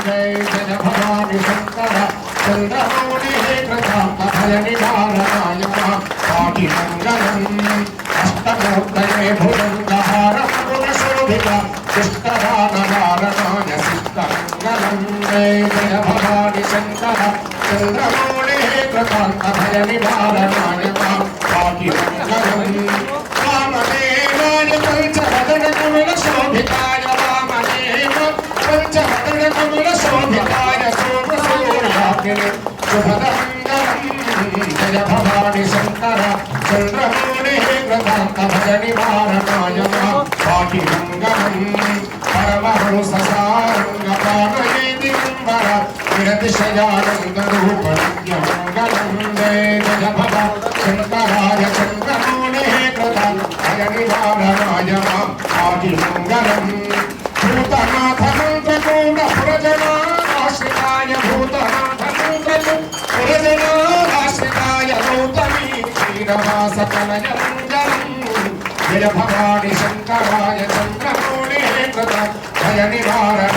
जय जय भवानी शंकर चंद्रमौलि कृता अभय निवारणाय आदिमंगलम् अष्टमूर्तये भुजंगहारं गुणशोभिता शिष्टदानवारणाय सिद्धमंगलम् जय जय भवानी शंकर चंद्रमौलि कृता अभय निवारणाय आदिमंगलम् वामदेवाय पंचवदन कमल शोभिताय वामदेव पंचवदन कमल शोभिताय सोमसूर्याग्नि शुभमंगलम् जय भवानी शंकर चंद्रमौलि कृता अभय निवारणाय आदिमंगलम् परमहंस सारंग पावने दिगंबर निरतिशयानंद रूप नित्यमंगलम् जय जय भवानी शंकराय चंद्रमौलि कृता अभय निवारणाय आदिमंगलम् भूतनाथ मंत्रपूर्ण पुरजनाश्रिताय भूतनाथ पुरजनाश्रिताय गौतमी श्रीनिवास कनयमंगलम् जय भवानी शंकराय चंद्रमौलि कृता अभय निवारणाय